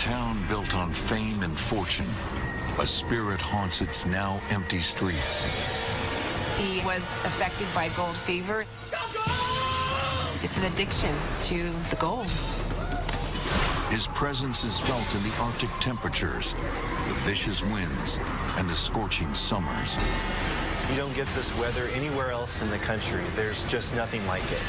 town built on fame and fortune, a spirit haunts its now empty streets. He was affected by gold fever. It's an addiction to the gold. His presence is felt in the Arctic temperatures, the vicious winds, and the scorching summers. You don't get this weather anywhere else in the country. There's just nothing like it.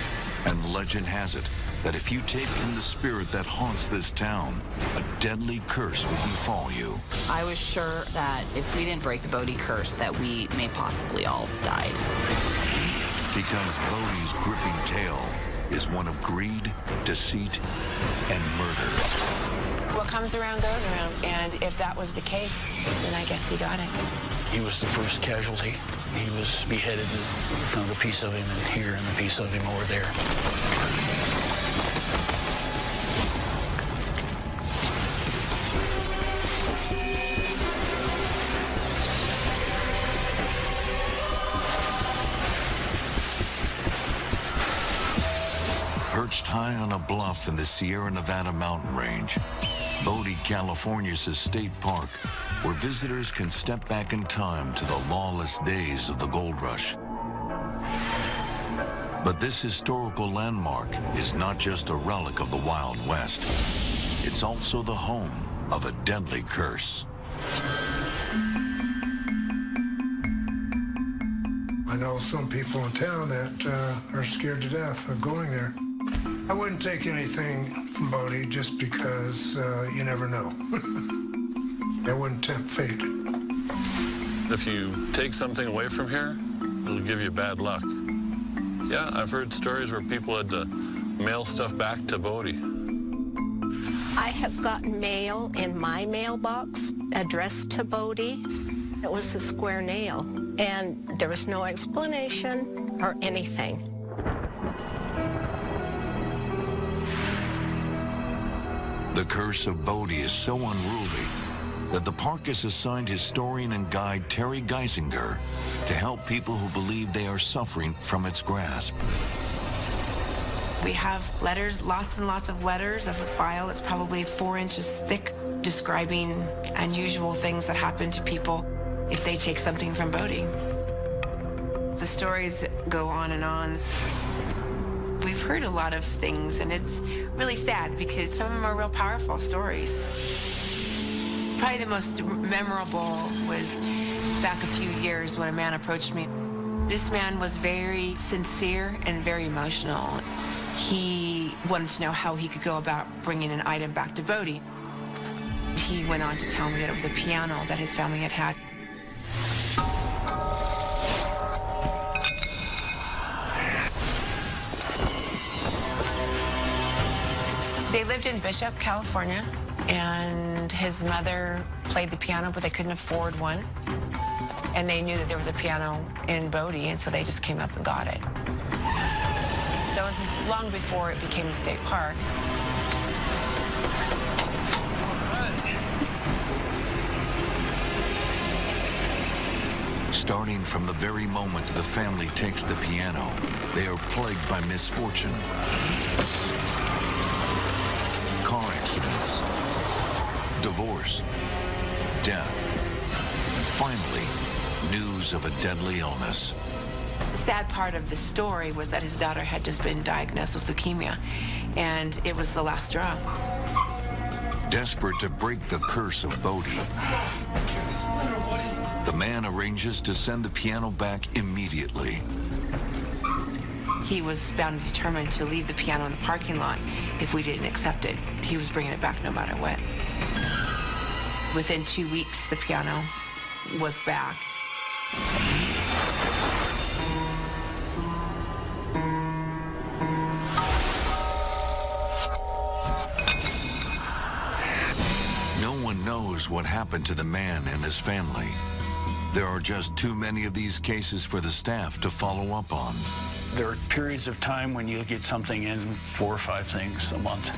And legend has it that if you take in the spirit that haunts this town, a deadly curse will befall you. I was sure that if we didn't break the Bodie curse, that we may possibly all die. Because Bodie's gripping tale is one of greed, deceit, and murder. What comes around goes around, and if that was the case, then I guess he got it. He was the first casualty. He was beheaded, and found a piece of him in here and a piece of him over there. Perched high on a bluff in the Sierra Nevada mountain range, Bodie, California's a state park where visitors can step back in time to the lawless days of the gold rush. But this historical landmark is not just a relic of the Wild West. It's also the home of a deadly curse. I know some people in town that are scared to death of going there. I wouldn't take anything from Bodie just because you never know. I wouldn't tempt fate. If you take something away from here, it'll give you bad luck. Yeah, I've heard stories where people had to mail stuff back to Bodie. I have gotten mail in my mailbox addressed to Bodie. It was a square nail, and there was no explanation or anything. The curse of Bodie is so unruly that the park has assigned historian and guide Terry Geisinger to help people who believe they are suffering from its grasp. We have letters, lots and lots of letters of a file that's probably 4 inches thick, describing unusual things that happen to people if they take something from Bodie. The stories go on and on. We've heard a lot of things, and it's really sad because some of them are real powerful stories. Probably the most memorable was back a few years when a man approached me. This man was very sincere and very emotional. He wanted to know how he could go about bringing an item back to Bodie. He went on to tell me that it was a piano that his family had had. They lived in Bishop, California, and his mother played the piano, but they couldn't afford one. And they knew that there was a piano in Bodie, and so they just came up and got it. That was long before it became a state park. Starting from the very moment the family takes the piano, they are plagued by misfortune. Car accidents, divorce, death, and finally, news of a deadly illness. The sad part of the story was that his daughter had just been diagnosed with leukemia, and it was the last straw. Desperate to break the curse of Bodie, the man arranges to send the piano back immediately. He was bound and determined to leave the piano in the parking lot if we didn't accept it. He was bringing it back no matter what. Within 2 weeks, the piano was back. No one knows what happened to the man and his family. There are just too many of these cases for the staff to follow up on. There are periods of time when you get something in 4 or 5 things a month.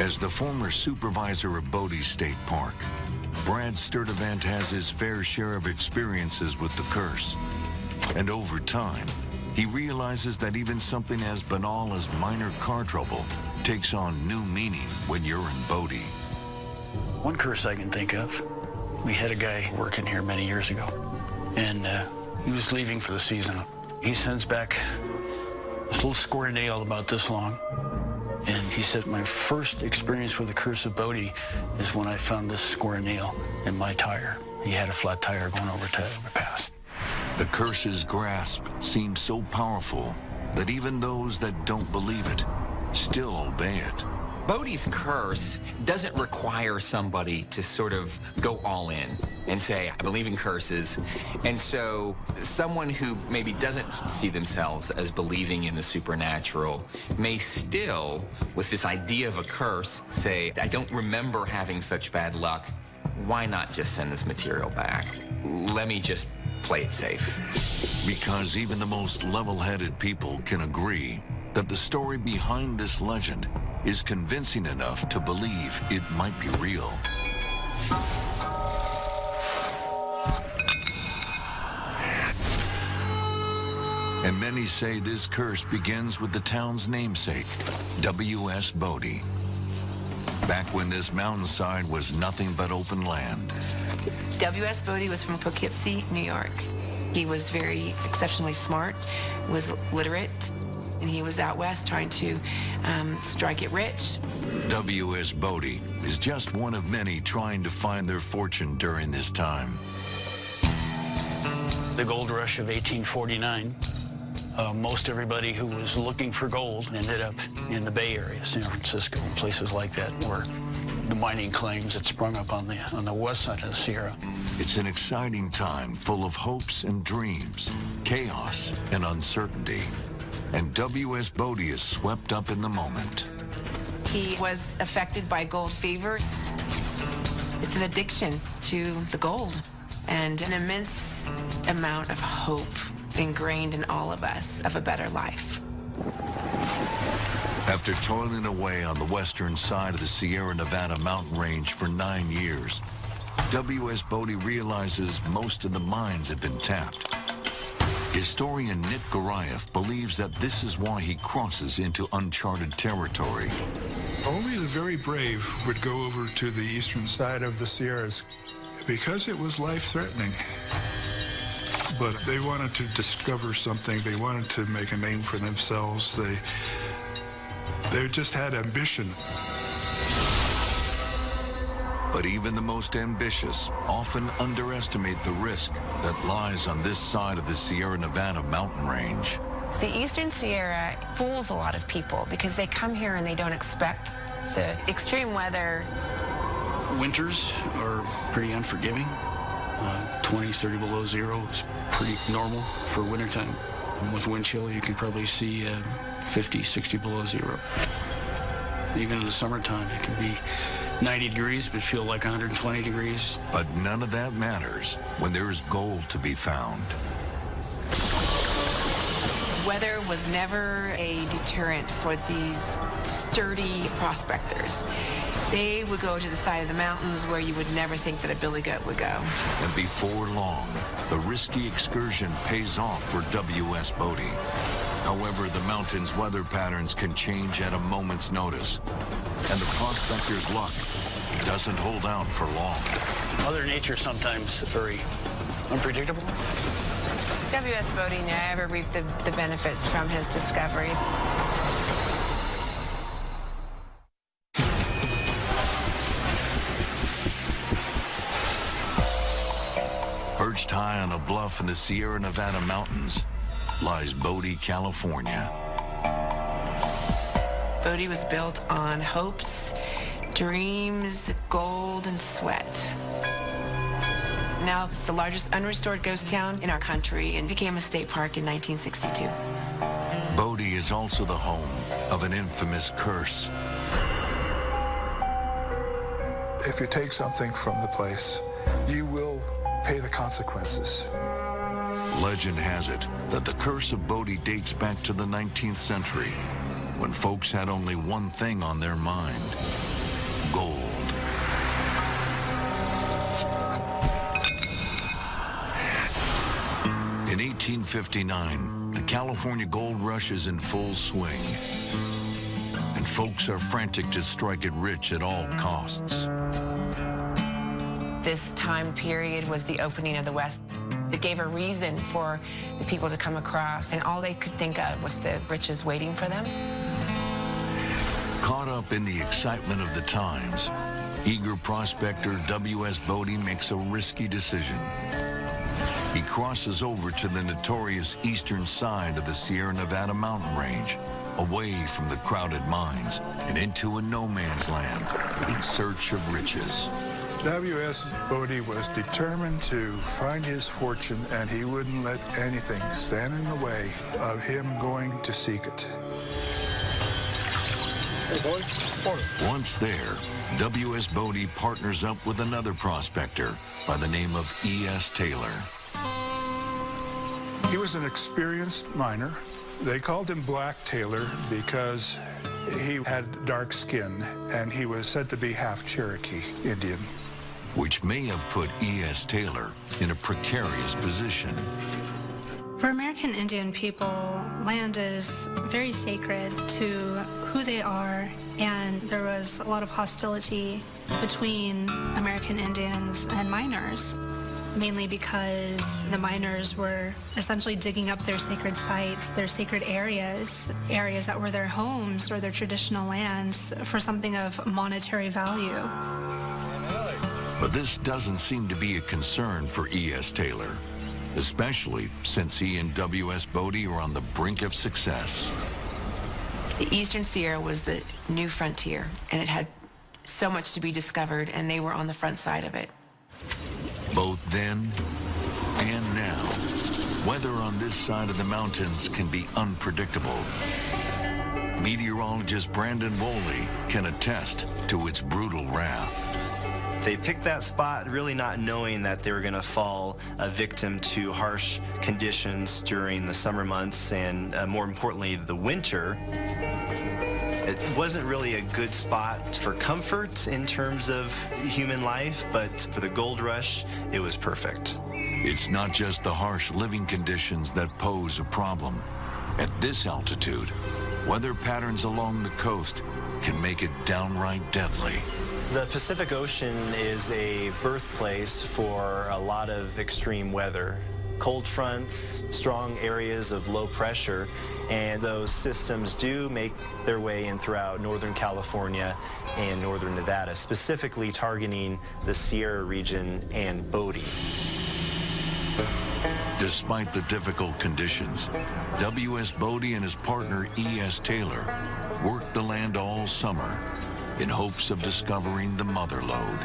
As the former supervisor of Bodie State Park, Brad Sturdivant has his fair share of experiences with the curse. And over time, he realizes that even something as banal as minor car trouble takes on new meaning when you're in Bodie. One curse I can think of, we had a guy working here many years ago, and he was leaving for the season. He sends back this little square nail about this long, and he said, my first experience with the curse of Bodie is when I found this square nail in my tire. He had a flat tire going over to the overpass. The curse's grasp seems so powerful that even those that don't believe it still obey it. Bodie's curse doesn't require somebody to sort of go all in and say, I believe in curses. And so someone who maybe doesn't see themselves as believing in the supernatural may still, with this idea of a curse, say, I don't remember having such bad luck. Why not just send this material back? Let me just play it safe. Because even the most level-headed people can agree that the story behind this legend is convincing enough to believe it might be real. And many say this curse begins with the town's namesake, W.S. Bodie. Back when this mountainside was nothing but open land. W.S. Bodie was from Poughkeepsie, New York. He was very exceptionally smart, was literate, and he was out west trying to strike it rich. W.S. Bodie is just one of many trying to find their fortune during this time. The gold rush of 1849, most everybody who was looking for gold ended up in the Bay Area, San Francisco, and places like that, where the mining claims had sprung up on the west side of the Sierra. It's an exciting time full of hopes and dreams, chaos and uncertainty. And W.S. Bodie is swept up in the moment. He was affected by gold fever. It's an addiction to the gold and an immense amount of hope ingrained in all of us of a better life. After toiling away on the western side of the Sierra Nevada mountain range for 9 years, W.S. Bodie realizes most of the mines have been tapped. Historian Nick Garayev believes that this is why he crosses into uncharted territory. Only the very brave would go over to the eastern side of the Sierras because it was life-threatening. But they wanted to discover something. They wanted to make a name for themselves. They just had ambition. But even the most ambitious often underestimate the risk that lies on this side of the Sierra Nevada mountain range. The Eastern Sierra fools a lot of people because they come here and they don't expect the extreme weather. Winters are pretty unforgiving. 20, 30 below zero is pretty normal for wintertime. And with wind chill, you can probably see 50, 60 below zero. Even in the summertime, it can be 90 degrees, but feel like 120 degrees. But none of that matters when there's gold to be found. Weather was never a deterrent for these sturdy prospectors. They would go to the side of the mountains where you would never think that a billy goat would go. And before long, the risky excursion pays off for W.S. Bodie. However, the mountain's weather patterns can change at a moment's notice. And the prospector's luck doesn't hold out for long. Mother Nature sometimes is very unpredictable. W.S. Bodie never reaped the benefits from his discovery. Perched high on a bluff in the Sierra Nevada mountains lies Bodie, California. Bodie was built on hopes, dreams, gold, and sweat. Now it's the largest unrestored ghost town in our country and became a state park in 1962. Bodie is also the home of an infamous curse. If you take something from the place, you will pay the consequences. Legend has it that the curse of Bodie dates back to the 19th century, when folks had only one thing on their mind: gold. In 1859, the California gold rush is in full swing, and folks are frantic to strike it rich at all costs. This time period was the opening of the West. It gave a reason for the people to come across, and all they could think of was the riches waiting for them. Caught up in the excitement of the times, eager prospector W.S. Bodie makes a risky decision. He crosses over to the notorious eastern side of the Sierra Nevada mountain range, away from the crowded mines and into a no-man's land in search of riches. W.S. Bodie was determined to find his fortune, and he wouldn't let anything stand in the way of him going to seek it. Once there, W.S. Bodie partners up with another prospector by the name of E.S. Taylor. He was an experienced miner. They called him Black Taylor because he had dark skin, and he was said to be half Cherokee Indian. Which may have put E.S. Taylor in a precarious position. For American Indian people, land is very sacred to who they are, and there was a lot of hostility between American Indians and miners, mainly because the miners were essentially digging up their sacred sites, their sacred areas that were their homes or their traditional lands for something of monetary value. But this doesn't seem to be a concern for E.S. Taylor, especially since he and W.S. Bodie are on the brink of success. The Eastern Sierra was the new frontier, and it had so much to be discovered, and they were on the front side of it. Both then and now, weather on this side of the mountains can be unpredictable. Meteorologist Brandon Woley can attest to its brutal wrath. They picked that spot really not knowing that they were going to fall a victim to harsh conditions during the summer months and more importantly, the winter. It wasn't really a good spot for comfort in terms of human life, but for the gold rush, it was perfect. It's not just the harsh living conditions that pose a problem. At this altitude, weather patterns along the coast can make it downright deadly. The Pacific Ocean is a birthplace for a lot of extreme weather. Cold fronts, strong areas of low pressure, and those systems do make their way in throughout Northern California and Northern Nevada, specifically targeting the Sierra region and Bodie. Despite the difficult conditions, W.S. Bodie and his partner E.S. Taylor worked the land all summer in hopes of discovering the mother lode.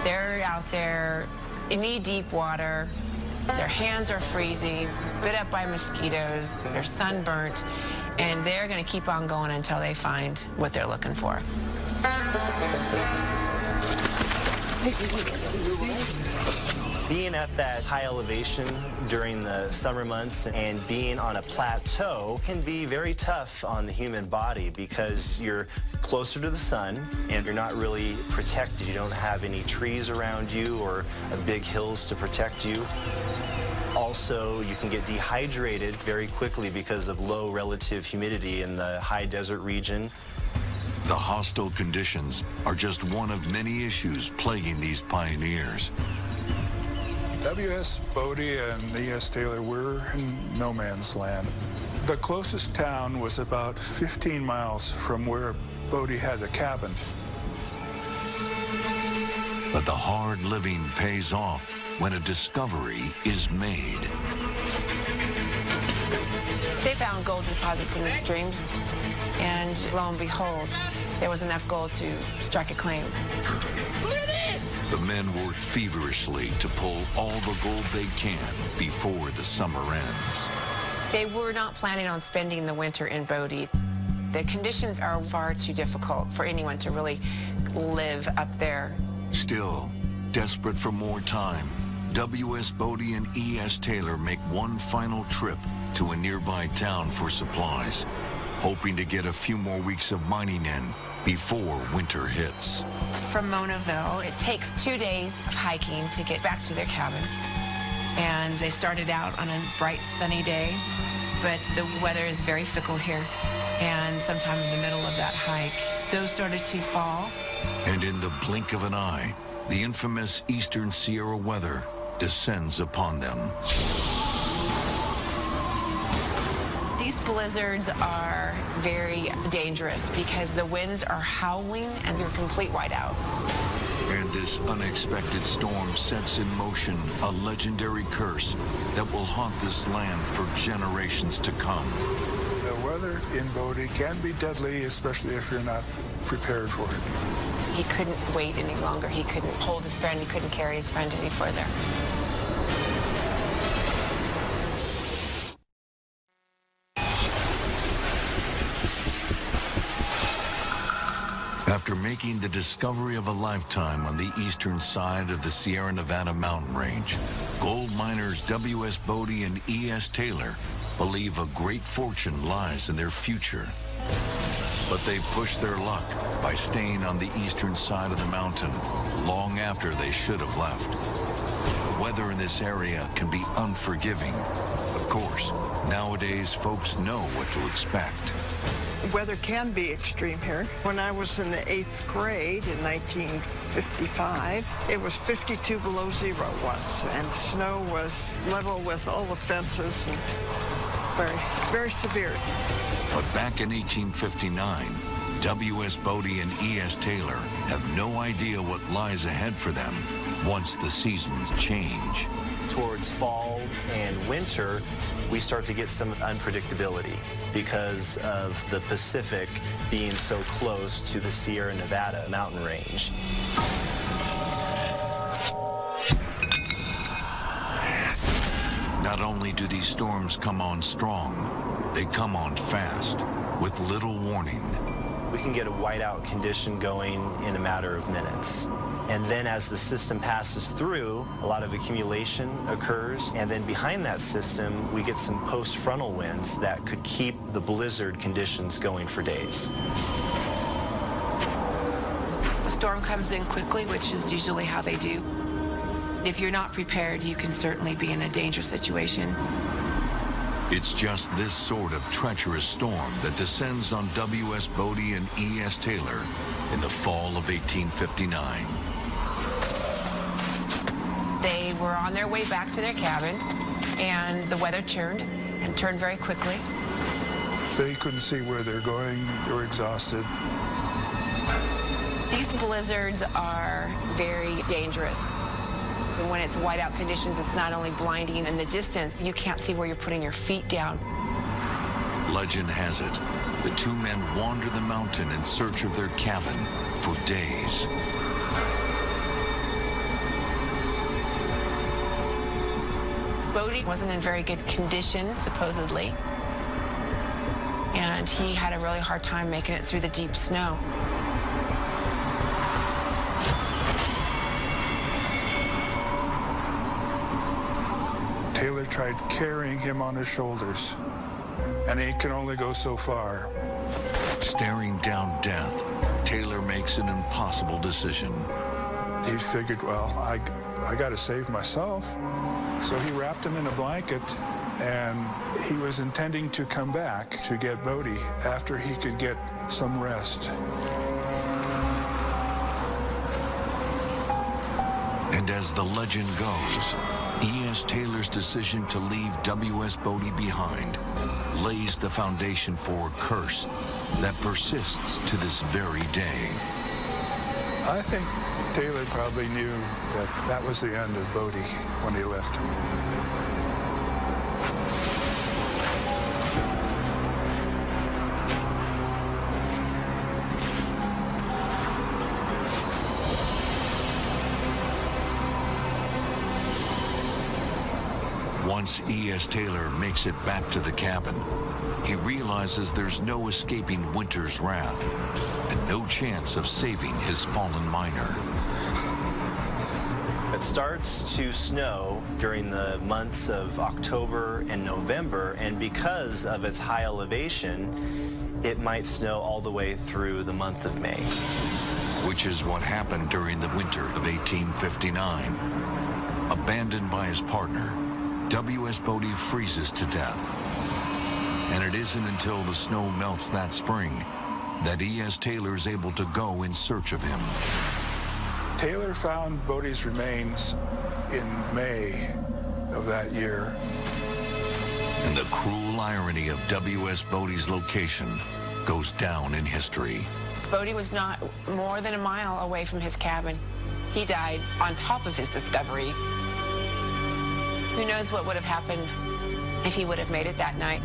They're out there in knee-deep water. Their hands are freezing, bit up by mosquitoes, they're sunburnt, and they're going to keep on going until they find what they're looking for. Being at that high elevation during the summer months and being on a plateau can be very tough on the human body because you're closer to the sun and you're not really protected. You don't have any trees around you or big hills to protect you. Also, you can get dehydrated very quickly because of low relative humidity in the high desert region. The hostile conditions are just one of many issues plaguing these pioneers. W.S. Bodie and E.S. Taylor were in no man's land. The closest town was about 15 miles from where Bodie had the cabin. But the hard living pays off when a discovery is made. They found gold deposits in the streams, and lo and behold, there was enough gold to strike a claim. The men work feverishly to pull all the gold they can before the summer ends. They were not planning on spending the winter in Bodie. The conditions are far too difficult for anyone to really live up there. Still, desperate for more time, W.S. Bodie and E.S. Taylor make one final trip to a nearby town for supplies, hoping to get a few more weeks of mining in before winter hits. From Monaville, it takes 2 days of hiking to get back to their cabin. And they started out on a bright, sunny day, but the weather is very fickle here. And sometime in the middle of that hike, snow started to fall, And in the blink of an eye, the infamous Eastern Sierra weather descends upon them. These blizzards are very dangerous because the winds are howling and you're complete whiteout. And this unexpected storm sets in motion a legendary curse that will haunt this land for generations to come. The weather in Bodie can be deadly, especially if you're not prepared for it. He couldn't wait any longer. He couldn't hold his friend. He couldn't carry his friend any further. After making the discovery of a lifetime on the eastern side of the Sierra Nevada mountain range, gold miners W.S. Bodie and E.S. Taylor believe a great fortune lies in their future. But they push their luck by staying on the eastern side of the mountain long after they should have left. The weather in this area can be unforgiving. Of course, nowadays folks know what to expect. Weather can be extreme here. When I was in the 8th grade in 1955, it was 52 below zero once, and snow was level with all the fences, and very, very severe. But back in 1859, W.S. Bodie and E.S. Taylor have no idea what lies ahead for them once the seasons change. Towards fall and winter, we start to get some unpredictability because of the Pacific being so close to the Sierra Nevada mountain range. Not only do these storms come on strong, they come on fast, with little warning. We can get a whiteout condition going in a matter of minutes. And then as the system passes through, a lot of accumulation occurs. And then behind that system, we get some post-frontal winds that could keep the blizzard conditions going for days. The storm comes in quickly, which is usually how they do. If you're not prepared, you can certainly be in a dangerous situation. It's just this sort of treacherous storm that descends on W.S. Bodie and E.S. Taylor in the fall of 1859. They were on their way back to their cabin, and the weather turned very quickly. They couldn't see where they're going. They were exhausted. These blizzards are very dangerous. And when it's whiteout conditions, it's not only blinding in the distance, you can't see where you're putting your feet down. Legend has it, the two men wander the mountain in search of their cabin for days. Bodie wasn't in very good condition, supposedly, and he had a really hard time making it through the deep snow. Taylor tried carrying him on his shoulders, and he can only go so far. Staring down death, Taylor makes an impossible decision. He figured, well, I got to save myself. So he wrapped him in a blanket, and he was intending to come back to get Bodie after he could get some rest. And as the legend goes, E.S. Taylor's decision to leave W.S. Bodie behind lays the foundation for a curse that persists to this very day. I think Taylor probably knew that that was the end of Bodie when he left him. Once E.S. Taylor makes it back to the cabin, he realizes there's no escaping winter's wrath and no chance of saving his fallen miner. It starts to snow during the months of October and November, and because of its high elevation, it might snow all the way through the month of May. Which is what happened during the winter of 1859. Abandoned by his partner, W.S. Bodie freezes to death. And it isn't until the snow melts that spring that E.S. Taylor is able to go in search of him. Taylor found Bodie's remains in May of that year. And the cruel irony of W.S. Bodie's location goes down in history. Bodie was not more than a mile away from his cabin. He died on top of his discovery. Who knows what would have happened if he would have made it that night.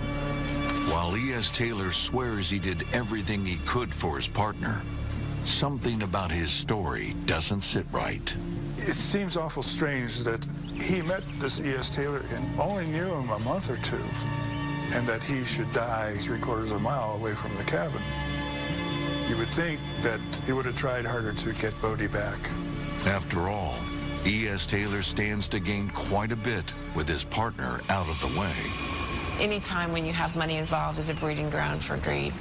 While E.S. Taylor swears he did everything he could for his partner, something about his story doesn't sit right. It seems awful strange that he met this E.S. Taylor and only knew him a month or two, and that he should die 3/4 of a mile away from the cabin. You would think that he would have tried harder to get Bodie back. After all, E.S. Taylor stands to gain quite a bit with his partner out of the way. Any time when you have money involved is a breeding ground for greed.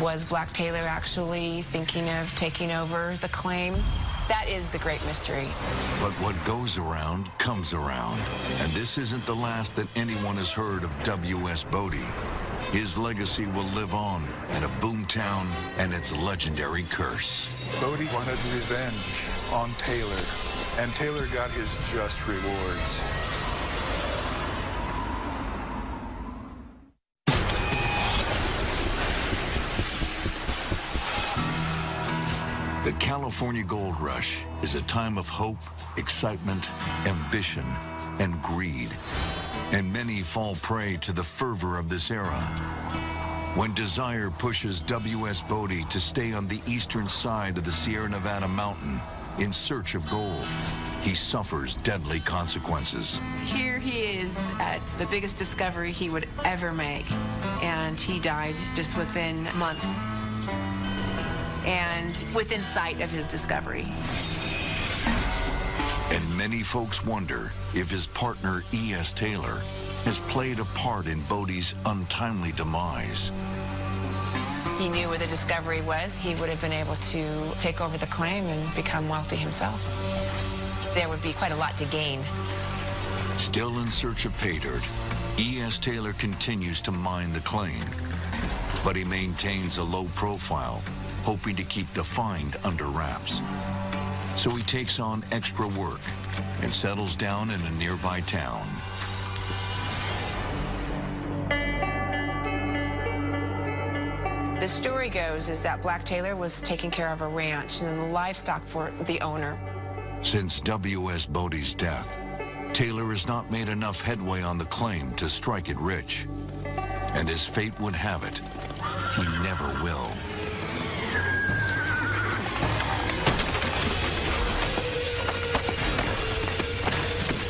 Was Black Taylor actually thinking of taking over the claim? That is the great mystery. But what goes around comes around, and this isn't the last that anyone has heard of W.S. Bodie. His legacy will live on in a boomtown and its legendary curse. Bodie wanted revenge on Taylor, and Taylor got his just rewards. The California Gold Rush is a time of hope, excitement, ambition, and greed. And many fall prey to the fervor of this era. When desire pushes W.S. Bodie to stay on the eastern side of the Sierra Nevada mountain in search of gold, he suffers deadly consequences. Here he is at the biggest discovery he would ever make, and he died just within months and within sight of his discovery. And many folks wonder if his partner E.S. Taylor has played a part in Bodie's untimely demise. He knew where the discovery was. He would have been able to take over the claim and become wealthy himself. There would be quite a lot to gain. Still in search of pay dirt, E.S. Taylor continues to mine the claim, but he maintains a low profile, hoping to keep the find under wraps. So he takes on extra work and settles down in a nearby town. The story goes is that Black Taylor was taking care of a ranch and the livestock for the owner. Since W.S. Bodie's death, Taylor has not made enough headway on the claim to strike it rich. And as fate would have it, he never will.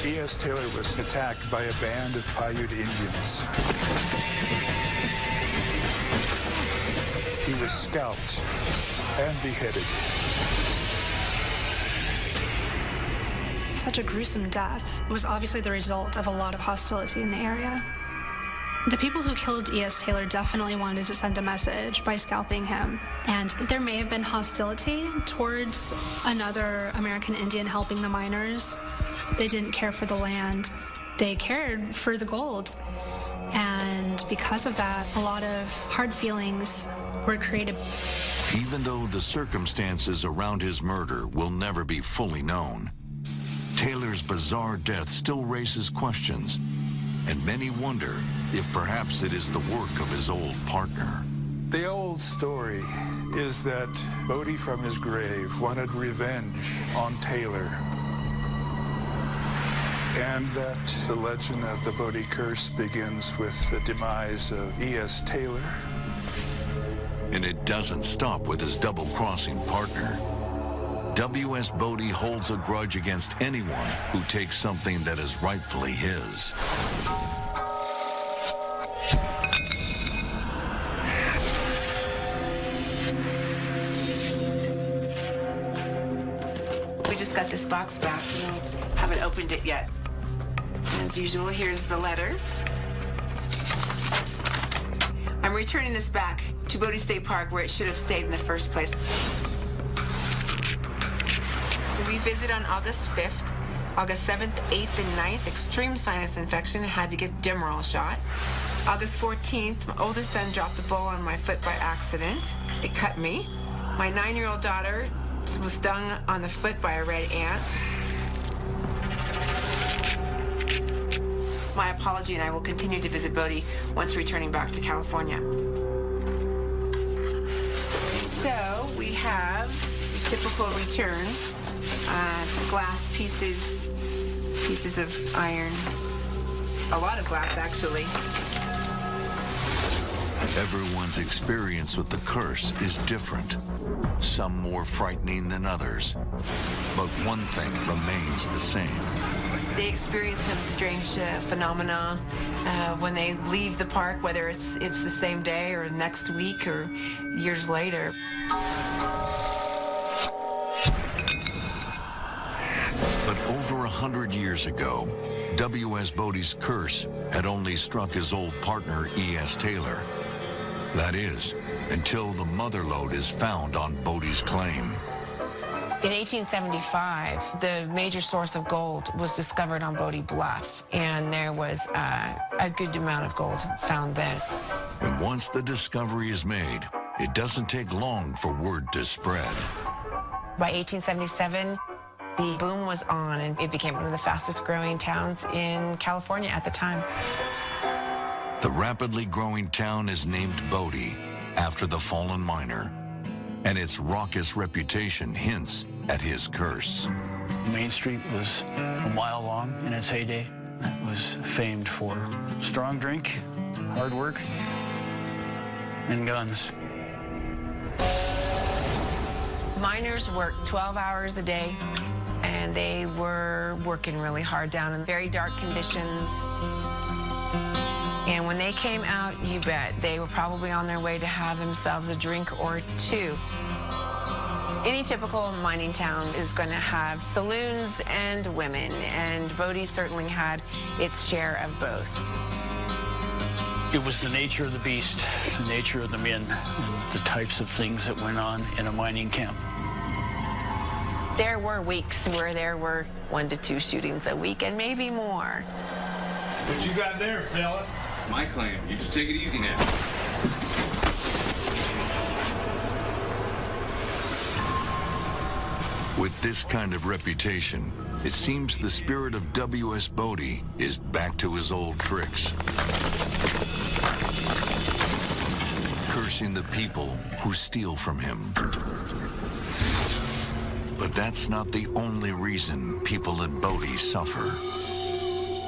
E.S. Taylor was attacked by a band of Paiute Indians. He was scalped and beheaded. Such a gruesome death was obviously the result of a lot of hostility in the area. The people who killed E.S. Taylor definitely wanted to send a message by scalping him. And there may have been hostility towards another American Indian helping the miners. They didn't care for the land. They cared for the gold. And because of that, a lot of hard feelings were created. Even though the circumstances around his murder will never be fully known, Taylor's bizarre death still raises questions, and many wonder if perhaps it is the work of his old partner. The old story is that Bodie from his grave wanted revenge on Taylor, and that the legend of the Bodie curse begins with the demise of E.S. Taylor. And it doesn't stop with his double-crossing partner. W.S. Bodie holds a grudge against anyone who takes something that is rightfully his. We just got this box back. Haven't opened it yet. As usual, here's the letter. I'm returning this back to Bodie State Park where it should have stayed in the first place. We visit on August 5th, August 7th, 8th, and 9th, extreme sinus infection, had to get Demerol shot. August 14th, my oldest son dropped a ball on my foot by accident. It cut me. My 9-year-old daughter was stung on the foot by a red ant. My apology, and I will continue to visit Bodie once returning back to California. So we have the typical return, glass pieces of iron, a lot of glass actually. Everyone's experience with the curse is different, some more frightening than others. But one thing remains the same. They experience some strange phenomena when they leave the park, whether it's the same day or next week or years later. But over 100 years ago, W.S. Bodie's curse had only struck his old partner, E.S. Taylor. That is, until the mother lode is found on Bodie's claim. In 1875, the major source of gold was discovered on Bodie Bluff, and there was a good amount of gold found then. And once the discovery is made, it doesn't take long for word to spread. By 1877, the boom was on, and it became one of the fastest growing towns in California at the time. The rapidly growing town is named Bodie after the fallen miner, and its raucous reputation hints at his curse. Main Street was a mile long in its heyday. It was famed for strong drink, hard work, and guns. Miners worked 12 hours a day, and they were working really hard down in very dark conditions. And when they came out, you bet, they were probably on their way to have themselves a drink or two. Any typical mining town is going to have saloons and women, and Bodie certainly had its share of both. It was the nature of the beast, the nature of the men, and the types of things that went on in a mining camp. There were weeks where there were 1 to 2 shootings a week, and maybe more. What you got there, fella? My claim. You just take it easy now. With this kind of reputation, it seems the spirit of W.S. Bodie is back to his old tricks. Cursing the people who steal from him. But that's not the only reason people in Bodie suffer.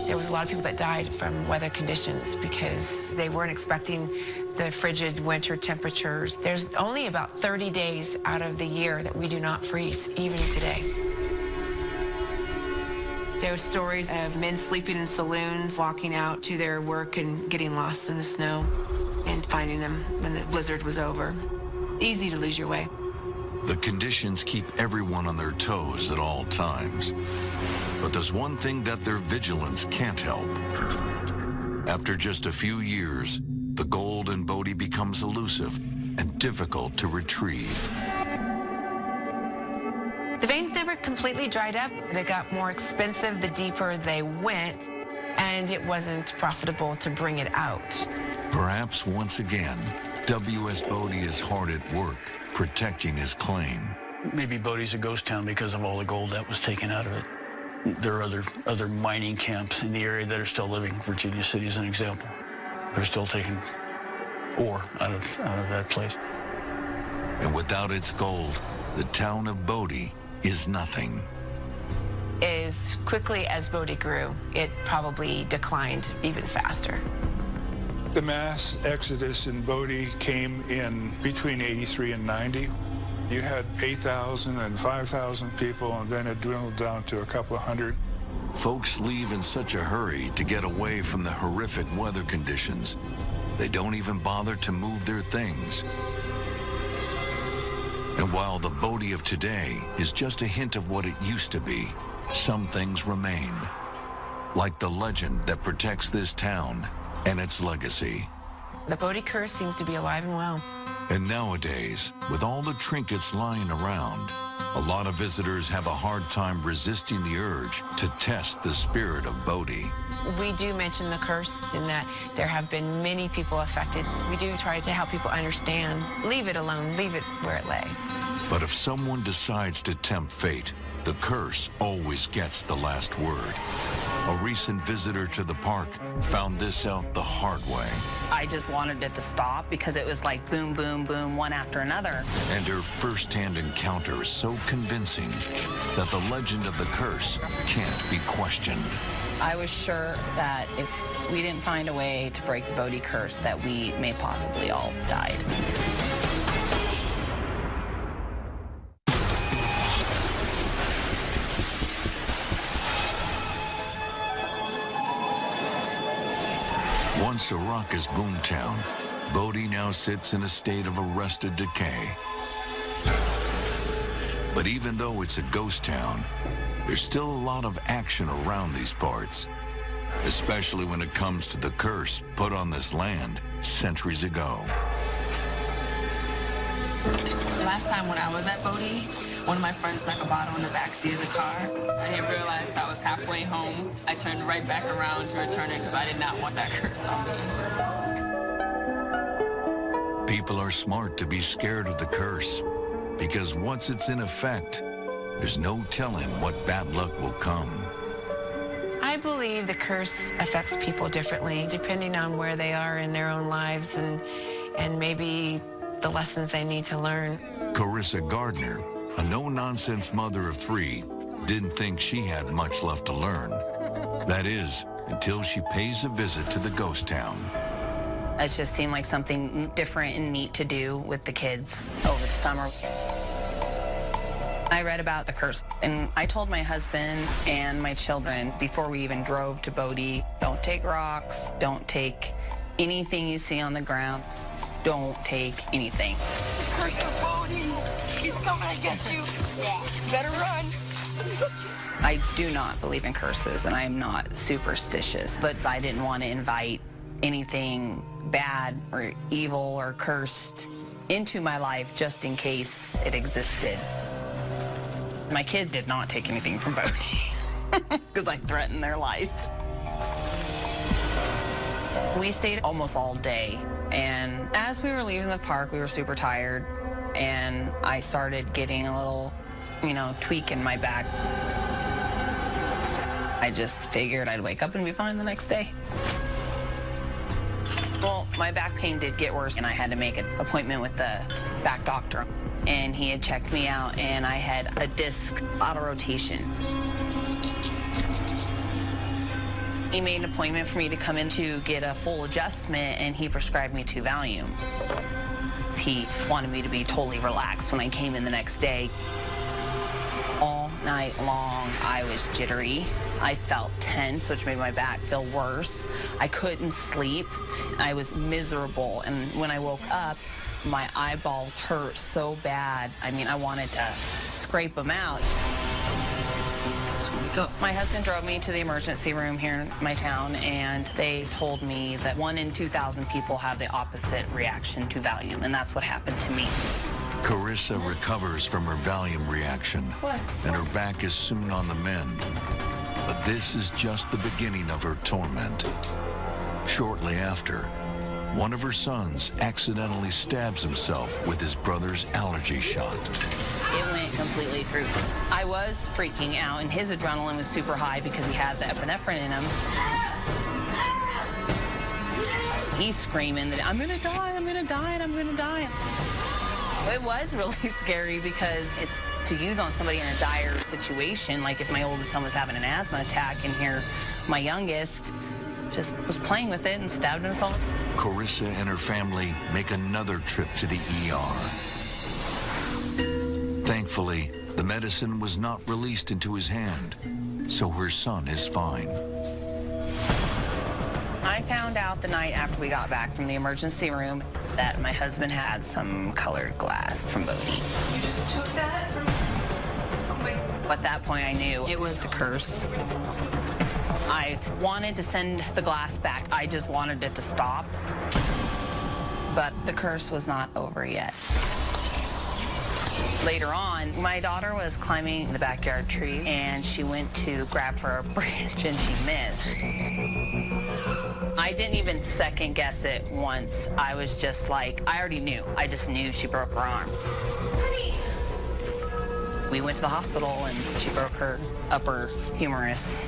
There was a lot of people that died from weather conditions because they weren't expecting the frigid winter temperatures. There's only about 30 days out of the year that we do not freeze, even today. There were stories of men sleeping in saloons, walking out to their work and getting lost in the snow and finding them when the blizzard was over. Easy to lose your way. The conditions keep everyone on their toes at all times. But there's one thing that their vigilance can't help. After just a few years, the gold in Bodie becomes elusive and difficult to retrieve. The veins never completely dried up. They got more expensive the deeper they went, and it wasn't profitable to bring it out. Perhaps once again, W.S. Bodie is hard at work protecting his claim. Maybe Bodie's a ghost town because of all the gold that was taken out of it. There are other mining camps in the area that are still living. Virginia City is an example. They're still taking ore out of that place. And without its gold, the town of Bodie is nothing. As quickly as Bodie grew, it probably declined even faster. The mass exodus in Bodie came in between 83 and 90. You had 8,000 and 5,000 people, and then it dwindled down to a couple of hundred. Folks leave in such a hurry to get away from the horrific weather conditions. They don't even bother to move their things. And while the Bodie of today is just a hint of what it used to be, some things remain. Like the legend that protects this town and its legacy. The Bodie curse seems to be alive and well. And nowadays, with all the trinkets lying around, A lot of visitors have a hard time resisting the urge to test the spirit of Bodhi. We do mention the curse in that there have been many people affected. We do try to help people understand. Leave it alone. Leave it where it lay. But if someone decides to tempt fate, the curse always gets the last word. A recent visitor to the park found this out the hard way. I just wanted it to stop because it was like boom, boom, boom, one after another. And her first-hand encounter is so convincing that the legend of the curse can't be questioned. I was sure that if we didn't find a way to break the Bodhi curse, that we may possibly all died. Once a raucous boomtown, Bodhi now sits in a state of arrested decay. But even though it's a ghost town, there's still a lot of action around these parts, especially when it comes to the curse put on this land centuries ago. Last time when I was at Bodhi, one of my friends snuck a bottle in the backseat of the car. I had realized I was halfway home. I turned right back around to return it because I did not want that curse on me. People are smart to be scared of the curse, because once it's in effect, there's no telling what bad luck will come. I believe the curse affects people differently, depending on where they are in their own lives and maybe the lessons they need to learn. Carissa Gardner, a no-nonsense mother of 3, didn't think she had much left to learn. That is, until she pays a visit to the ghost town. It just seemed like something different and neat to do with the kids over the summer. I read about the curse, and I told my husband and my children before we even drove to Bodhi, don't take rocks, don't take anything you see on the ground, don't take anything. Curse of Bodhi, he's coming to get you. Better run. I do not believe in curses, and I am not superstitious, but I didn't want to invite anything bad or evil or cursed into my life just in case it existed. My kids did not take anything from Bodhi because I threatened their life. We stayed almost all day, and as we were leaving the park, we were super tired, and I started getting a little, tweak in my back. I just figured I'd wake up and be fine the next day. Well, my back pain did get worse, and I had to make an appointment with the back doctor. And he had checked me out, and I had a disc out of rotation. He made an appointment for me to come in to get a full adjustment, and he prescribed me 2 Valium. He wanted me to be totally relaxed when I came in the next day. All night long, I was jittery. I felt tense, which made my back feel worse. I couldn't sleep. I was miserable, and when I woke up, my eyeballs hurt so bad. I mean, I wanted to scrape them out. My husband drove me to the emergency room here in my town, and they told me that 1 in 2,000 people have the opposite reaction to Valium, and that's what happened to me. Carissa recovers from her Valium reaction, and her back is soon on the mend. But this is just the beginning of her torment. Shortly after, one of her sons accidentally stabs himself with his brother's allergy shot. It went completely through. I was freaking out, and his adrenaline was super high because he had the epinephrine in him. He's screaming that, I'm gonna die, I'm gonna die, and I'm gonna die. It was really scary because it's to use on somebody in a dire situation, like if my oldest son was having an asthma attack, and here my youngest just was playing with it and stabbed himself. Carissa and her family make another trip to the ER. Thankfully, the medicine was not released into his hand, so her son is fine. I found out the night after we got back from the emergency room that my husband had some colored glass from Bodhi. You just took that from... At that point, I knew it was the curse. I wanted to send the glass back. I just wanted it to stop. But the curse was not over yet. Later on, my daughter was climbing the backyard tree and she went to grab for a branch and she missed. I didn't even second guess it once. I was just like, I already knew. I just knew she broke her arm. We went to the hospital and she broke her upper humerus.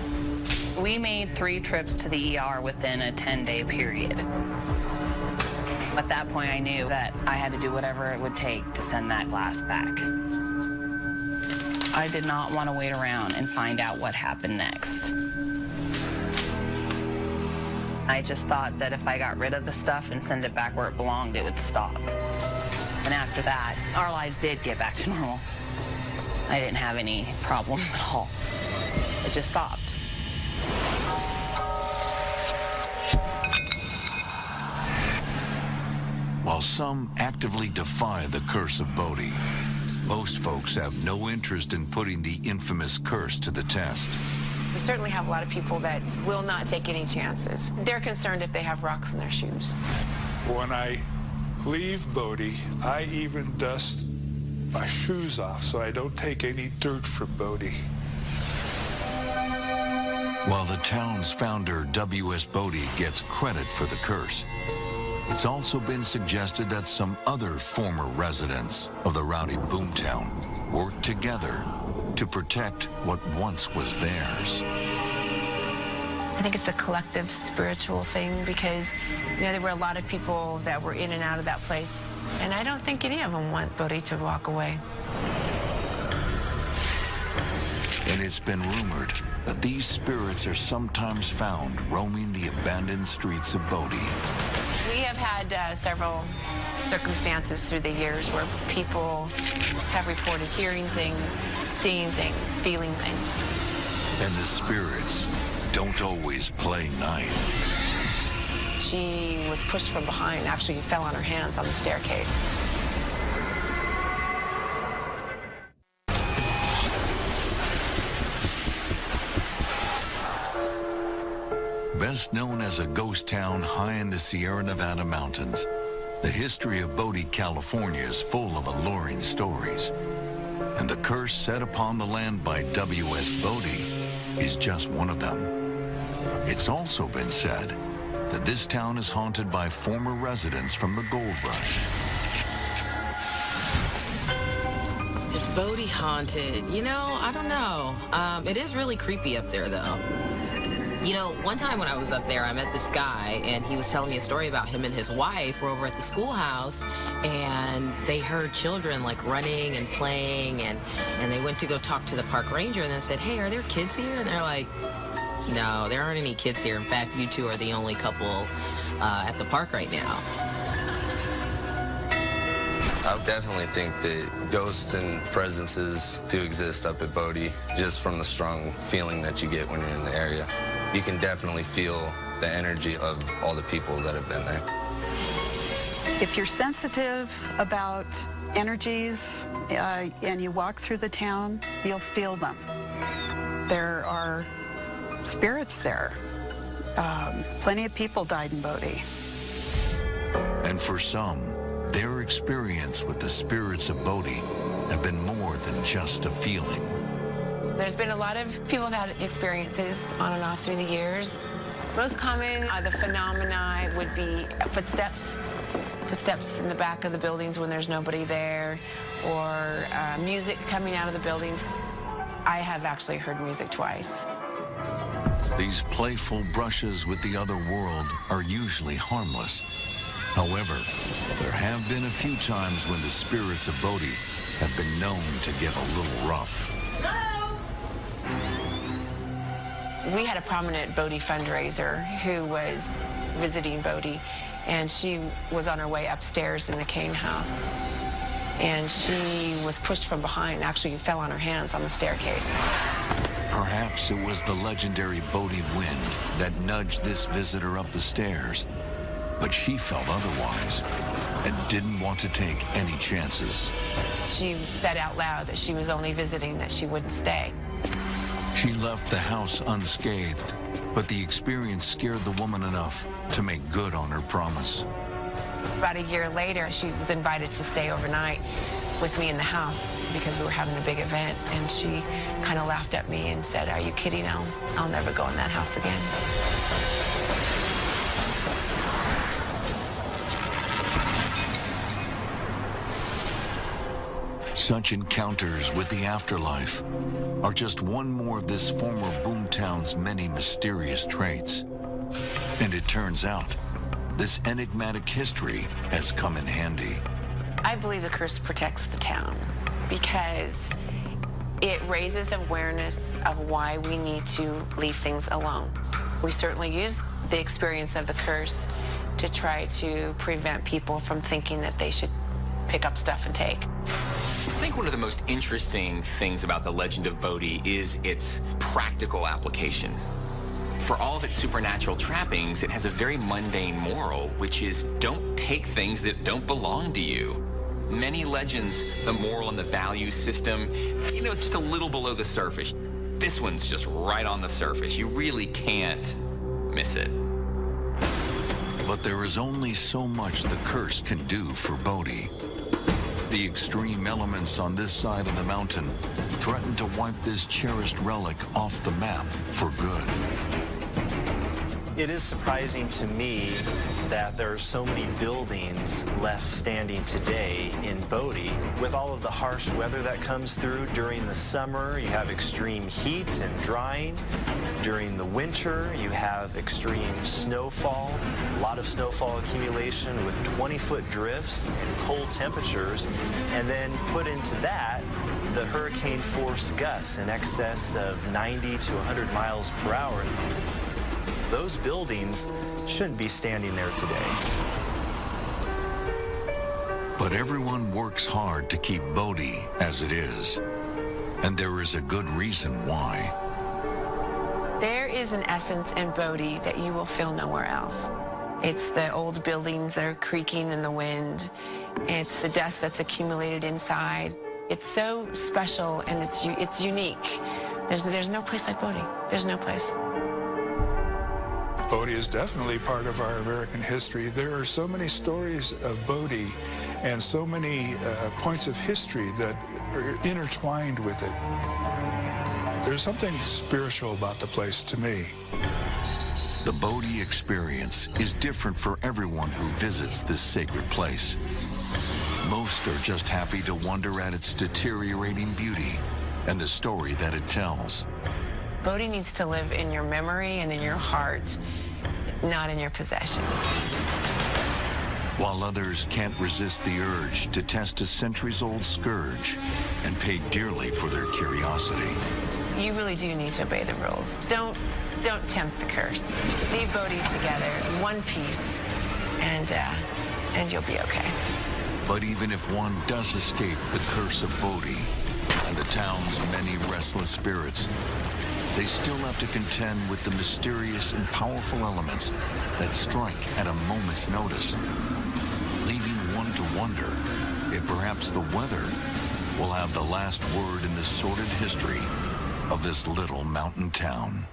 We made 3 trips to the ER within a 10-day period. At that point, I knew that I had to do whatever it would take to send that glass back. I did not want to wait around and find out what happened next. I just thought that if I got rid of the stuff and sent it back where it belonged, it would stop. And after that, our lives did get back to normal. I didn't have any problems at all. It just stopped. While some actively defy the curse of Bodhi, most folks have no interest in putting the infamous curse to the test. We certainly have a lot of people that will not take any chances. They're concerned if they have rocks in their shoes. When I leave Bodhi, I even dust my shoes off so I don't take any dirt from Bodhi. While the town's founder, W.S. Bodhi, gets credit for the curse, it's also been suggested that some other former residents of the rowdy boomtown worked together to protect what once was theirs. I think it's a collective spiritual thing because, there were a lot of people that were in and out of that place. And I don't think any of them want Bodhi to walk away. And it's been rumored that these spirits are sometimes found roaming the abandoned streets of Bodhi. We have had several circumstances through the years where people have reported hearing things, seeing things, feeling things. And the spirits don't always play nice. She was pushed from behind, actually fell on her hands on the staircase. Best known as a ghost town high in the Sierra Nevada mountains, the history of Bodhi, California is full of alluring stories. And the curse set upon the land by W.S. Bodhi is just one of them. It's also been said that this town is haunted by former residents from the gold rush. Is Bodhi haunted? I don't know. It is really creepy up there, though. One time when I was up there, I met this guy, and he was telling me a story about him and his wife were over at the schoolhouse, and they heard children, running and playing, and they went to go talk to the park ranger, and then said, "Hey, are there kids here?" And they're like, "No, there aren't any kids here. In fact, you two are the only couple at the park right now." I would definitely think that ghosts and presences do exist up at Bodhi, just from the strong feeling that you get when you're in the area. You can definitely feel the energy of all the people that have been there. If you're sensitive about energies and you walk through the town, you'll feel them. There are spirits there. Plenty of people died in Bodhi. And for some, their experience with the spirits of Bodhi have been more than just a feeling. There's been a lot of people that had experiences on and off through the years. Most common, the phenomena would be footsteps in the back of the buildings when there's nobody there, or music coming out of the buildings. I have actually heard music twice. These playful brushes with the other world are usually harmless. However, there have been a few times when the spirits of Bodhi have been known to get a little rough. We had a prominent Bodhi fundraiser who was visiting Bodhi, and she was on her way upstairs in the cane house. And she was pushed from behind, actually fell on her hands on the staircase. Perhaps it was the legendary Bodhi wind that nudged this visitor up the stairs, but she felt otherwise and didn't want to take any chances. She said out loud that she was only visiting, that she wouldn't stay. She left the house unscathed, but the experience scared the woman enough to make good on her promise. About a year later, she was invited to stay overnight with me in the house because we were having a big event, and she kind of laughed at me and said, "Are you kidding? I'll never go in that house again." Such encounters with the afterlife are just one more of this former boomtown's many mysterious traits. And it turns out, this enigmatic history has come in handy. I believe the curse protects the town because it raises awareness of why we need to leave things alone. We certainly use the experience of the curse to try to prevent people from thinking that they should pick up stuff and take. I think one of the most interesting things about the legend of Bodhi is its practical application. For all of its supernatural trappings, it has a very mundane moral, which is don't take things that don't belong to you. Many legends, the moral and the value system, it's just a little below the surface. This one's just right on the surface. You really can't miss it. But there is only so much the curse can do for Bodhi. The extreme elements on this side of the mountain threaten to wipe this cherished relic off the map for good. It is surprising to me that there are so many buildings left standing today in Bodhi. With all of the harsh weather that comes through during the summer, you have extreme heat and drying. During the winter, you have extreme snowfall, a lot of snowfall accumulation with 20-foot drifts and cold temperatures. And then put into that the hurricane force gusts in excess of 90 to 100 miles per hour. Those buildings shouldn't be standing there today. But everyone works hard to keep Bodhi as it is. And there is a good reason why. There is an essence in Bodhi that you will feel nowhere else. It's the old buildings that are creaking in the wind. It's the dust that's accumulated inside. It's so special and it's unique. There's no place like Bodhi. There's no place. Bodhi is definitely part of our American history. There are so many stories of Bodhi and so many points of history that are intertwined with it. There's something spiritual about the place to me. The Bodhi experience is different for everyone who visits this sacred place. Most are just happy to wonder at its deteriorating beauty and the story that it tells. Bodhi needs to live in your memory and in your heart, not in your possession. While others can't resist the urge to test a centuries-old scourge and pay dearly for their curiosity. You really do need to obey the rules. Don't tempt the curse. Leave Bodhi together in one piece, and you'll be okay. But even if one does escape the curse of Bodhi and the town's many restless spirits, they still have to contend with the mysterious and powerful elements that strike at a moment's notice, leaving one to wonder if perhaps the weather will have the last word in the sordid history of this little mountain town.